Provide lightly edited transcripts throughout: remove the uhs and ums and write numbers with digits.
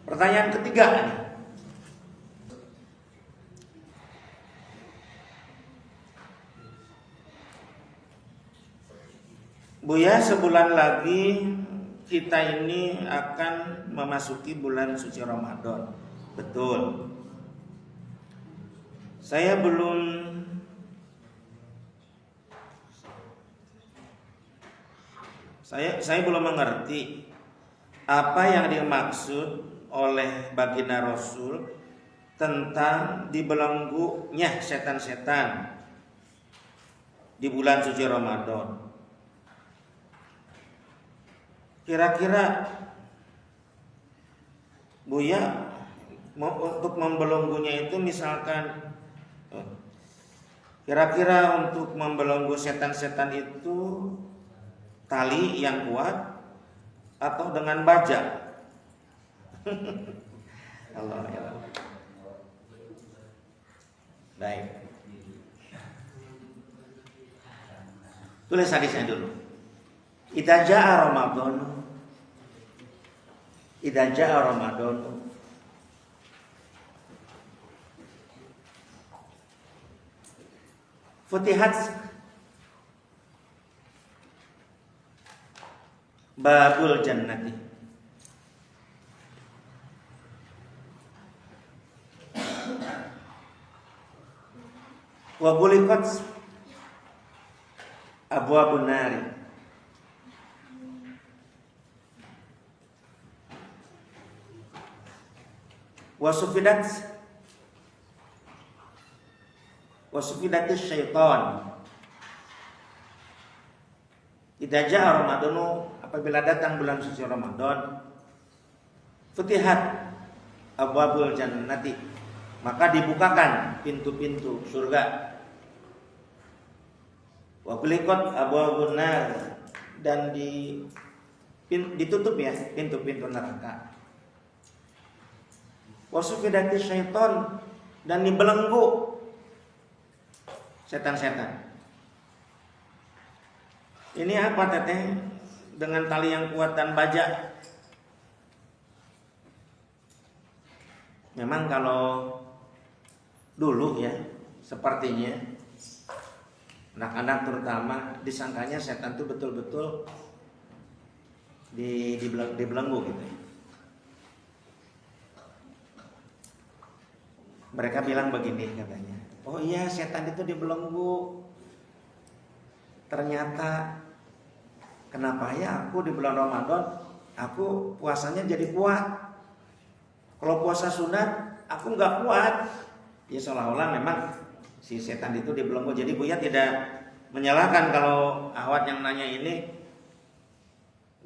Pertanyaan ketiga nih. Buya, sebulan lagi kita ini akan memasuki bulan suci Ramadan. Betul. Saya belum mengerti apa yang dimaksud oleh baginda Rasul tentang dibelenggunya setan-setan di bulan suci Ramadan. Kira-kira Buya untuk membelenggunya itu misalkan, kira-kira untuk membelenggu setan-setan itu tali yang kuat atau dengan baja? Allah ya. Baik. Tulis hadisnya dulu. Idza jaa Ramadan futihat babul jannati wa bulikat abwabun nari wasufidatis syaitan. Idza jaa Ramadanu, apabila datang bulan suci Ramadan, futihat abwabul jannati, maka dibukakan pintu-pintu surga. Wa kulikat abwabun nar, dan ditutup ya pintu-pintu neraka. Wasufidati syaitan, dan dibelenggu setan-setan. Ini apa teteh? Dengan tali yang kuat dan baja. Memang kalau dulu ya, sepertinya anak-anak terutama disangkanya setan itu betul-betul dibelenggu gitu ya. Mereka bilang begini katanya, oh iya setan itu dibelenggu. Ternyata kenapa ya aku di bulan Ramadan aku puasanya jadi kuat. Kalau puasa sunat aku nggak kuat. Ya seolah-olah memang si setan itu dibelenggu. Jadi Buya tidak menyalahkan kalau Ahwat yang nanya ini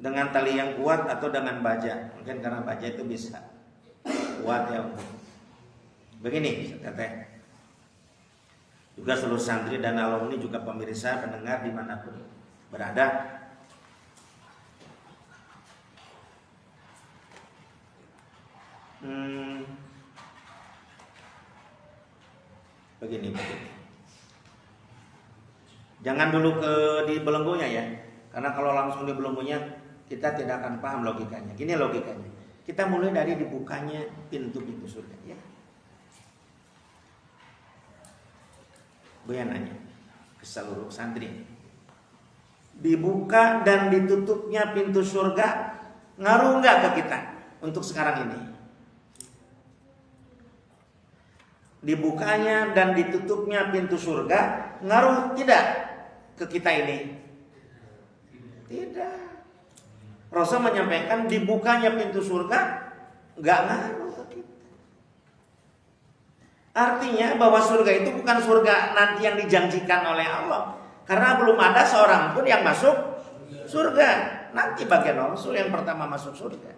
dengan tali yang kuat atau dengan baja. Mungkin karena baja itu bisa kuat ya. Begini, teteh. Juga seluruh santri dan alumni, juga pemirsa, pendengar dimanapun berada. Begini. Jangan dulu di belenggunya ya. Karena kalau langsung di belenggunya kita tidak akan paham logikanya. Gini logikanya. Kita mulai dari dibukanya pintu-pintu surga ya. Buya nanya ke seluruh santri, dibuka dan ditutupnya pintu surga ngaruh nggak ke kita untuk sekarang ini? Dibukanya dan ditutupnya pintu surga ngaruh tidak ke kita ini? Tidak. Rasul menyampaikan dibukanya pintu surga nggak ngaruh ke kita. Artinya bahwa surga itu bukan surga nanti yang dijanjikan oleh Allah. Karena belum ada seorang pun yang masuk surga. Nanti bagian Rasul yang pertama masuk surga.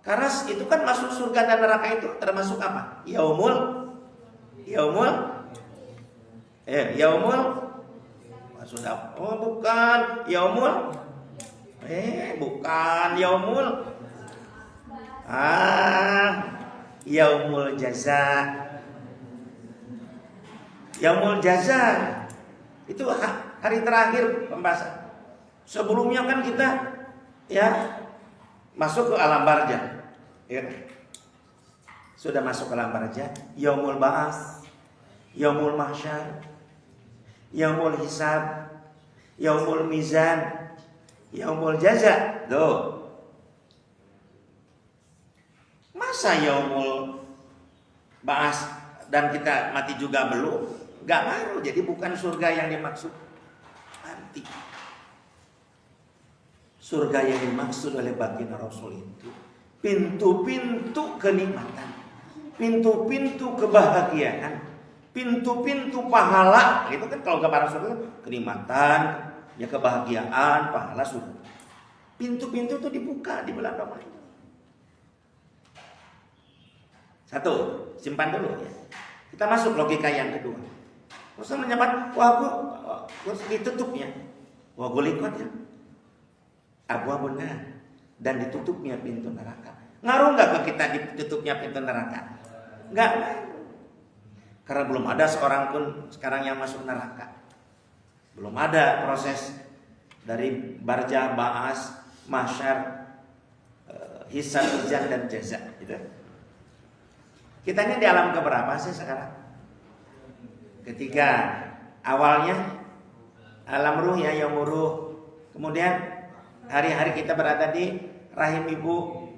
Karena itu kan masuk surga dan neraka itu termasuk apa? Yaumul sudah. Oh bukan Yaumul. Bukan Yaumul. Yaumul jaza. Yaumul jaza itu hari terakhir pembahasan. Sebelumnya kan kita ya masuk ke alam barzah. Ya. Sudah masuk ke alam barzah, yaumul ba'ats, yaumul mahsyar, yaumul hisab, yaumul mizan, yaumul jaza. Tuh. Masa yaumul ba'ats dan kita mati juga belum? Gak ngaruh. Jadi bukan surga yang dimaksud nanti. Surga yang dimaksud oleh baginda Rasul itu pintu-pintu kenikmatan, pintu-pintu kebahagiaan, pintu-pintu pahala. Itu kan kalau gambaran surga kenikmatan, ya kebahagiaan, pahala surga. Pintu-pintu itu dibuka di bulan Ramadan. Satu, simpan dulu ya. Kita masuk logika yang kedua. Terus menyebut, wah bu, terus ditutupnya, wah gulikot ya, abwabun nar, dan ditutupnya pintu neraka. Ngaruh nggak ke kita ditutupnya pintu neraka? Nggak. Karena belum ada seorang pun sekarang yang masuk neraka. Belum ada proses dari barzah, ba'ats, mahsyar, hisab, mizan dan jaza. Gitu. Kita ini di alam keberapa sih sekarang? Ketiga. Awalnya alam ruh ya, yaumur ruh. Kemudian hari-hari kita berada di rahim ibu.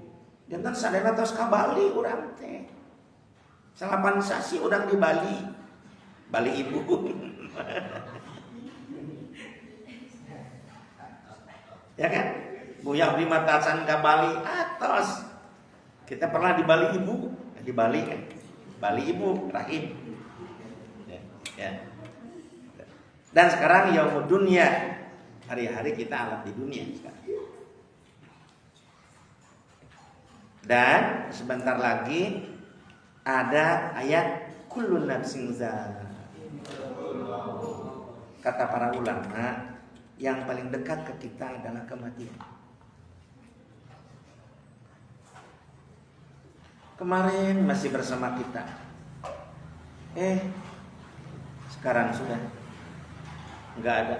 Jantan sadana tos ka Bali urang teh. Salapan sasi udang di Bali. Bali ibu. Ya kan? Buya abdi matasan ka Bali atos. Kita pernah di Bali ibu, di Bali kan. Bali ibu rahim. Ya. Dan sekarang yaumud dunya, hari-hari kita alam di dunia sekarang. Dan sebentar lagi ada ayat kullun nafsin kata para ulama, yang paling dekat ke kita adalah kematian. Kemarin masih bersama kita, sekarang sudah nggak ada.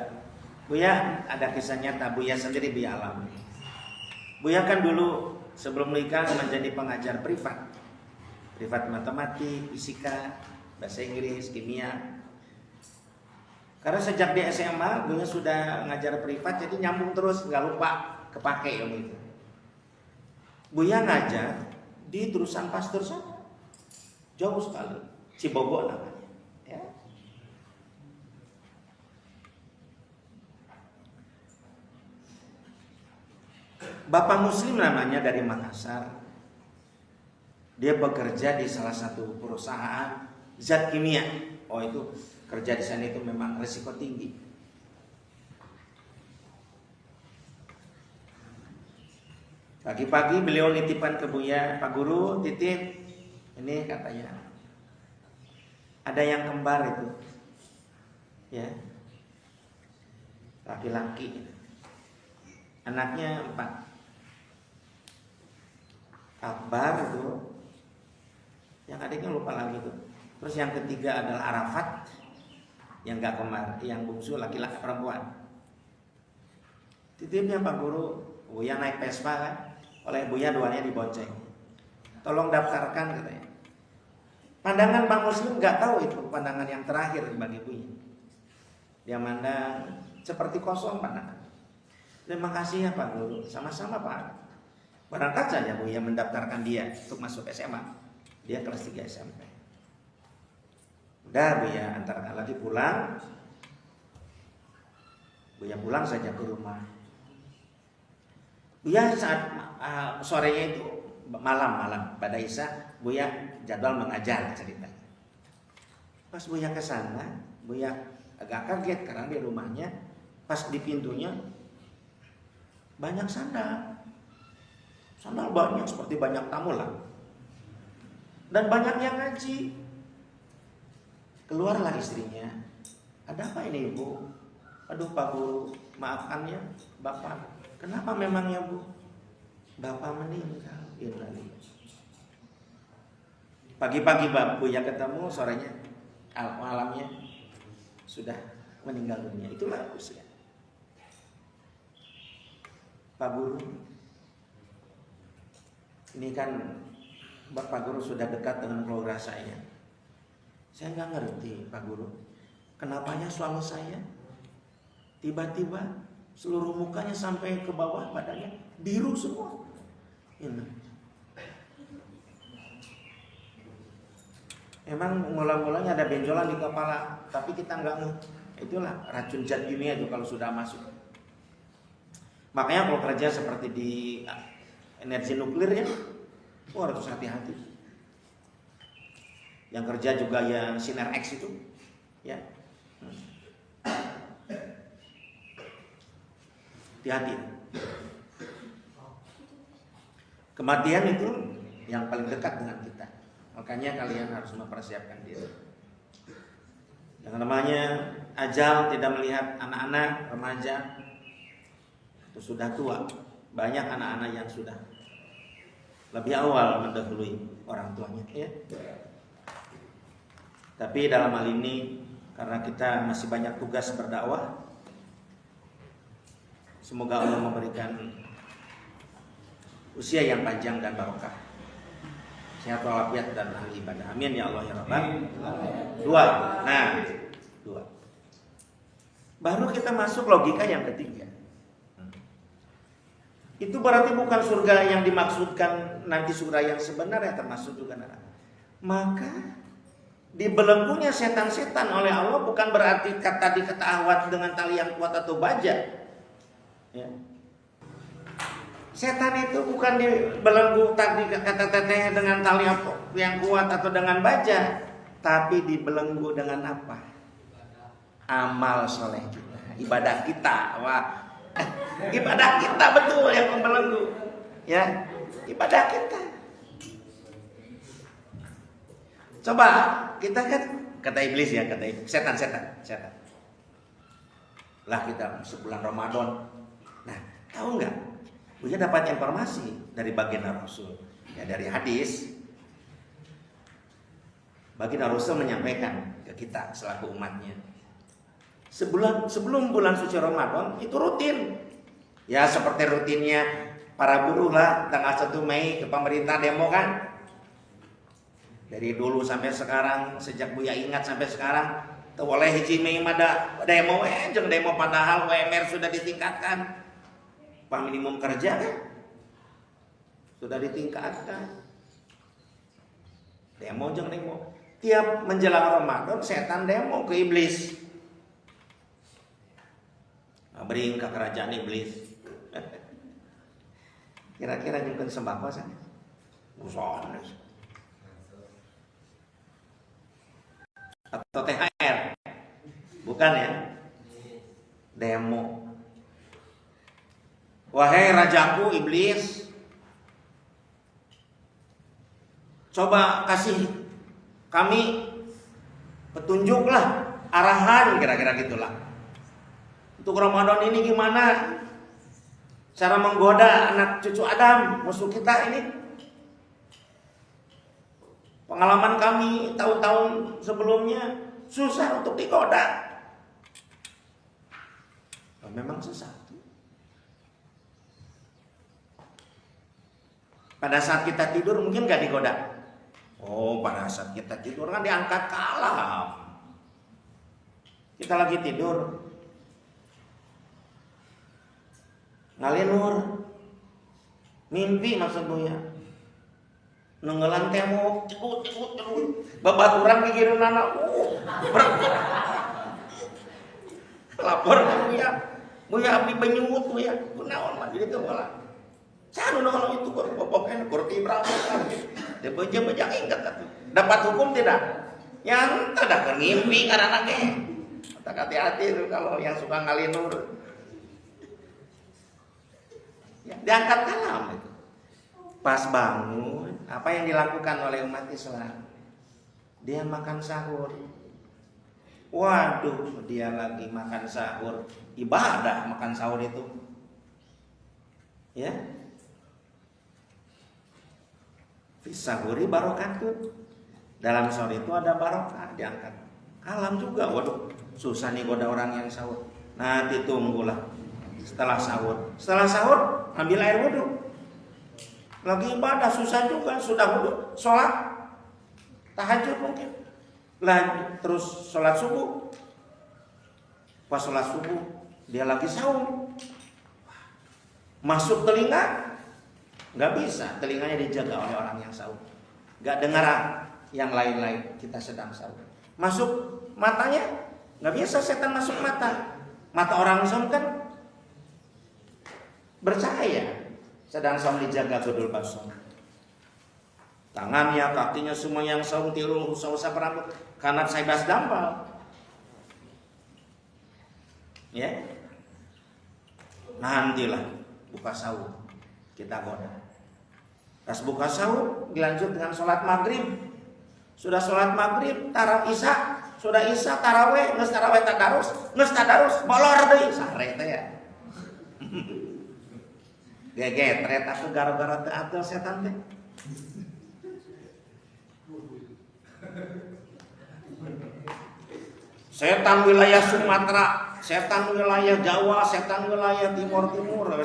Buya ada kisah nyata, Buya sendiri Buya alami. Buya kan dulu sebelum nikah menjadi pengajar privat matematik, fisika, bahasa Inggris, kimia. Karena sejak di SMA Buya sudah ngajar privat, jadi nyambung terus, nggak lupa kepake ilmu itu. Buya ngajar di Terusan Pasteur sana, jauh sekali, Cibogo namanya. Bapak Muslim namanya dari Makassar. Dia bekerja di salah satu perusahaan zat kimia. Oh itu kerja di sana itu memang risiko tinggi. Pagi-pagi beliau nitipan ke Buya, Pak Guru titip, ini katanya ada yang kembar itu, ya, laki-laki, anaknya 4. Akbar itu, yang adiknya lupa lagi tuh. Terus yang ketiga adalah Arafat, yang gak kembar, yang bungsu laki-laki perempuan. Titipnya Pak Guru, Buya naik Vespa kan, oleh Buya duanya dibonceng. Tolong daftarkan katanya. Pandangan Pak Muslim gak tahu itu pandangan yang terakhir bagi Buya. Dia mandang seperti kosong pandangan. Terima kasih ya Pak Guru, sama-sama Pak. Berangkat saja Buya mendaftarkan dia untuk masuk SMA. Dia kelas 3 SMP. Udah Buya antarkan lagi pulang. Buya pulang saja ke rumah. Buya saat sorenya itu malam pada Isya, Buya jadwal mengajar cerita. Pas Buya ke sana, Buya agak kaget karena di rumahnya pas di pintunya banyak sandal. Sandal banyak seperti banyak tamu lah. Dan banyak yang ngaji. Keluarlah istrinya. Ada apa ini Bu? Aduh Pak Guru, maafkan ya Bapak. Kenapa memangnya Bu? Bapak meninggal. Pagi-pagi Buya ketemu, sorenya malamnya sudah meninggal dunia. Itulah usia Pak Guru. Ini kan Bapak Guru sudah dekat dengan keluarga saya. Saya nggak ngerti Pak Guru, kenapanya suami saya tiba-tiba seluruh mukanya sampai ke bawah badannya biru semua. Ini. Emang mula-mulanya ada benjolan di kepala, tapi kita nggak ngeh. Itulah racun zat kimia itu kalau sudah masuk. Makanya kalau kerja seperti di energi nuklir ya, harus hati-hati. Yang kerja juga yang sinar X itu, ya, hati-hati. Kematian itu yang paling dekat dengan kita. Makanya kalian harus mempersiapkan diri. Yang namanya ajal tidak melihat anak-anak, remaja, itu sudah tua. Banyak anak-anak yang sudah lebih awal mendahului orang tuanya, ya. Tapi dalam hal ini karena kita masih banyak tugas berdakwah, semoga Allah memberikan usia yang panjang dan barokah, sehat walafiat dan ahli ibadah. Amin ya Allah ya Rabbal. Dua. Baru kita masuk logika yang ketiga. Itu berarti bukan surga yang dimaksudkan nanti surga yang sebenarnya, termasuk juga neraka. Maka dibelenggunya setan-setan oleh Allah bukan berarti tadi kata ahwat dengan tali yang kuat atau baja. Ya. Setan itu bukan dibelenggu tadi kata teteh dengan tali yang kuat atau dengan baja, tapi dibelenggu dengan apa? Amal soleh kita, ibadah kita. Wah, ibadah kita betul yang membelenggu, ya, ibadah kita. Coba kita kan kata iblis ya, kata iblis, setan. Lah kita sebulan Ramadan. Nah, tahu nggak? Buya dapat informasi dari baginda Rasul, ya dari hadis. Baginda Rasul menyampaikan ke kita selaku umatnya, sebelum bulan suci Ramadan itu rutin. Ya seperti rutinnya para buruh lah, tanggal 1 Mei ke pemerintah demo kan. Dari dulu sampai sekarang, sejak Buya ingat sampai sekarang, tuh oleh hiji Mei mada demo jeung demo padahal UMR sudah ditingkatkan. Upah minimum kerja kan sudah ditingkatkan. Demo jeung demo. Tiap menjelang Ramadan setan demo ke iblis. Ngabring ke kerajaan iblis. Kira-kira nyukeun sembako sana. Usaha. Atau THR. Bukan ya. Demo. Wahai rajaku iblis, coba kasih kami petunjuklah, arahan, kira-kira gitulah. Untuk Ramadan ini gimana cara menggoda anak cucu Adam, musuh kita ini? Pengalaman kami tahun-tahun sebelumnya susah untuk digoda. Memang susah. Pada saat kita tidur mungkin gak digoda. Oh, pada saat kita tidur kan diangkat ke alam. Kita lagi tidur, ngalinur, mimpi maksud Buya. Nenggelan temo, cut, babaturan gigireunana. Lapor ke Buya abdi benyut Buya. Kunaon mah gitu malah. Sanu nongol itu pokoknya kurti berapa kan? Dia beja ingat atuh. Dapat hukum tidak? Yang tidak ngimpi karena anaknya. Hati-hati itu kalau yang suka ngalinur. Ya, diangkat kalam itu. Pas bangun, apa yang dilakukan oleh umat Islam? Dia makan sahur. Waduh, dia lagi makan sahur. Ibadah makan sahur itu. Ya. Fisahuri barokatun. Dalam sahur itu ada barokah, diangkat. Kalam juga, waduh, susah nih goda orang yang sahur. Nanti tunggulah setelah sahur. Setelah sahur, ambil air wudhu. lagi ibadah susah juga, sudah wudhu, sholat tahajud mungkin, lanjut terus sholat subuh. Pas sholat subuh dia lagi saum, masuk telinga nggak bisa, telinganya dijaga oleh orang yang saum, nggak dengar yang lain-lain, kita sedang saum. Masuk matanya nggak biasa, setan masuk mata orang saum kan bercahaya, sedang saum dijaga gedul basom. Tangannya, kakinya semua yang saum, tirul, usah-usah perambut, kanat saya bas dampal. Ya, nantilah buka sahur kita goda. Pas buka sahur dilanjut dengan sholat maghrib. Sudah sholat maghrib, isya, sudah isya taraweh, nges taraweh tadarus, molor deui sare teh ya. Gegetret aku gara-gara teu atel setan teh. Setan wilayah Sumatera, setan wilayah Jawa, setan wilayah Timur,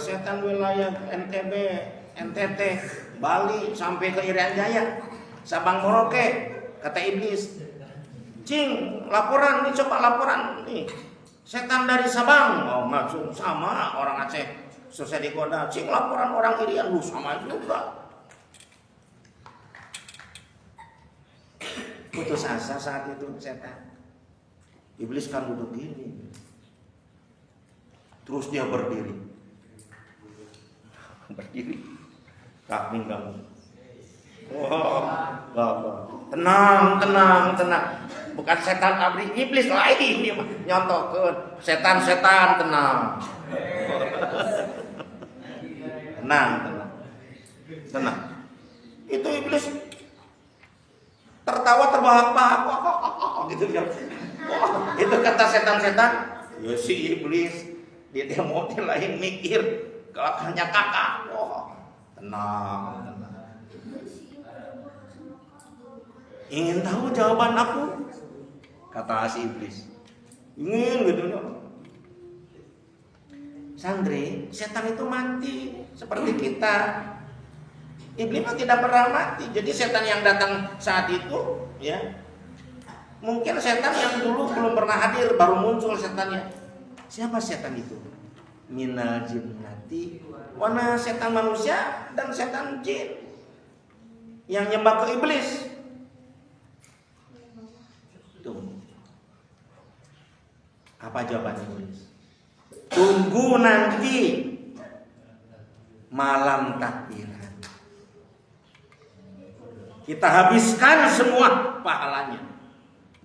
setan wilayah NTB, NTT, Bali sampai ke Irian Jaya, Sabang Merauke, kata iblis. Cing, laporan nih, coba laporan nih. Setan dari Sabang, oh nggak sama orang Aceh, susah digoda. Cing, laporan orang Irian, lu sama juga. Putus asa saat itu setan. Iblis kan duduk gini, terus dia berdiri, kambing kamu. Tenang. Bukan setan abri, iblis lain dia nyontokeun. Setan tenang. Tenang. Itu iblis tertawa terbahak-bahak gitu dia. Itu kata setan-setan, ya si iblis dia mau lain mikir kelakannya kakak. Tenang. Ingin tahu jawaban aku? Kata si iblis. Ingin gitu. Santri, setan itu mati seperti kita. Iblis mah tidak pernah mati. Jadi setan yang datang saat itu, ya, mungkin setan yang dulu belum pernah hadir, baru muncul setannya. Siapa setan itu? Minal jinnati, wana setan manusia dan setan jin yang nyembah ke iblis. Tuh. Apa jawaban iblis? Tunggu nanti malam takbiran. Kita habiskan semua pahalanya.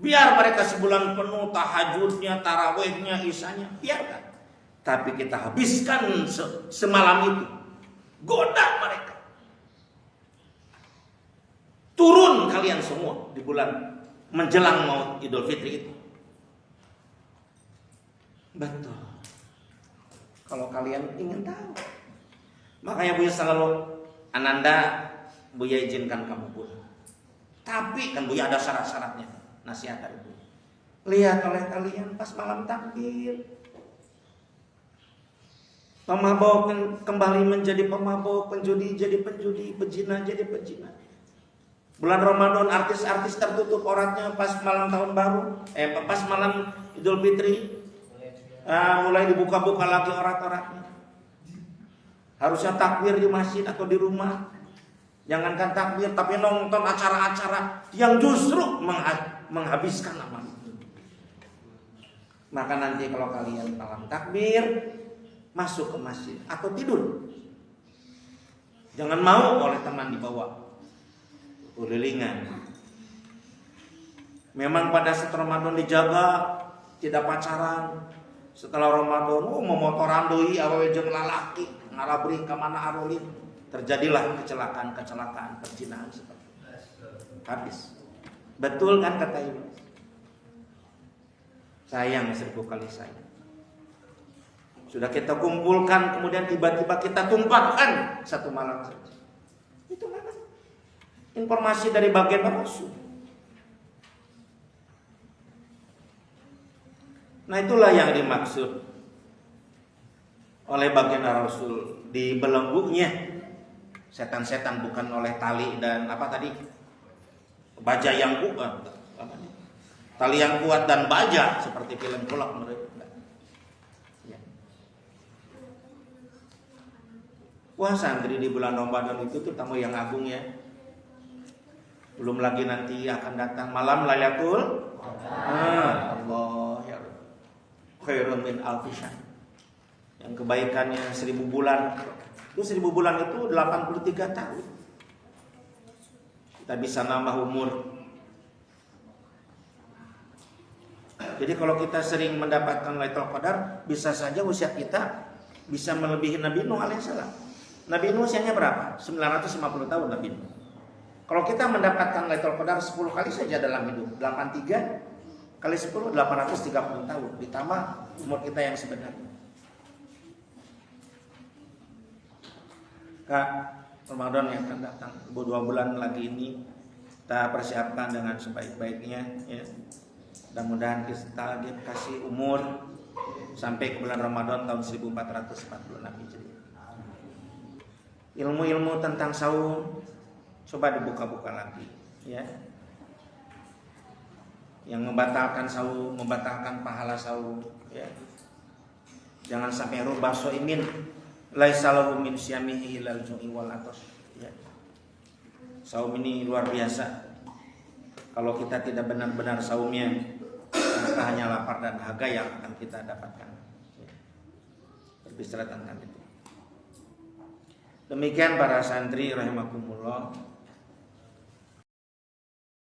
Biar mereka sebulan penuh tahajudnya, tarawehnya, isyanya, biarkan. Tapi kita habiskan semalam itu. Goda mereka. Turun kalian semua di bulan menjelang mau Idul Fitri itu. Betul. Kalau kalian ingin tahu. Makanya Buya selalu, Ananda, Buya izinkan kamu pun. Tapi kan Buya ada syarat-syaratnya. Nasihat dari Buya. Lihat oleh kalian pas malam takbir. Pemabok kembali menjadi pemabok, penjudi jadi penjudi, pezina jadi pezina. Bulan Ramadan artis-artis tertutup auratnya pas malam tahun baru, pas malam Idul Fitri. Mulai dibuka-buka lagi aurat-auratnya. Harusnya takbir di masjid atau di rumah. Jangankan takbir, tapi nonton acara-acara yang justru menghabiskan amal. Maka nanti kalau kalian malam takbir, masuk ke masjid atau tidur, jangan mau oleh teman dibawa ulilingan. Memang pada saat Ramadan dijaga, tidak pacaran. Setelah Ramadan, memotoran doi awewe jeung lalaki, ngarabri ka mana arulin. Terjadilah kecelakaan, perzinahan seperti itu. Habis. Betul kan kata ibu? Sayang 1000 kali sayang. Sudah kita kumpulkan, kemudian tiba-tiba kita tumpahkan satu malam saja. Itu mana? Informasi dari bagian Rasul. Nah itulah yang dimaksud oleh bagian Rasul di belenggunya setan-setan, bukan oleh tali dan apa tadi, baja yang kuat, tali yang kuat dan baja seperti film Kulak mereka. Ya. Puasa santri di bulan Ramadan itu tuh tamu yang agung ya. Belum lagi nanti akan datang malam Lailatul Allah ya khairun min alfi syahr. Yang kebaikannya 1000 bulan. Itu 1000 bulan itu 83 tahun. Kita bisa nambah umur. Jadi kalau kita sering mendapatkan Lailatul Qadar, bisa saja usia kita bisa melebihi Nabi Nuh alaihissalam. Nabi Nuh usianya berapa? 950 tahun Nabi Nuh. Kalau kita mendapatkan Lailatul Qadar 10 kali saja dalam hidup, 83 kali 10 830 tahun, ditambah umur kita yang sebenarnya. Kak, Ramadan yang akan datang 2 bulan lagi ini kita persiapkan dengan sebaik-baiknya ya. Mudah-mudahan kita dikasih umur sampai ke bulan Ramadan tahun 1446 Hijriah. Ilmu-ilmu tentang saum coba dibuka-buka lagi ya. Yang membatalkan saum, membatalkan pahala saum ya. Jangan sampai rubah soimin laisa lahu min syamihi ilal ju'i wal atas ya. Saum ini luar biasa. Kalau kita tidak benar-benar saumnya, maka hanya lapar dan dahaga yang akan kita dapatkan ya. Berbicara tentang itu. Demikian para santri rahimakumullah.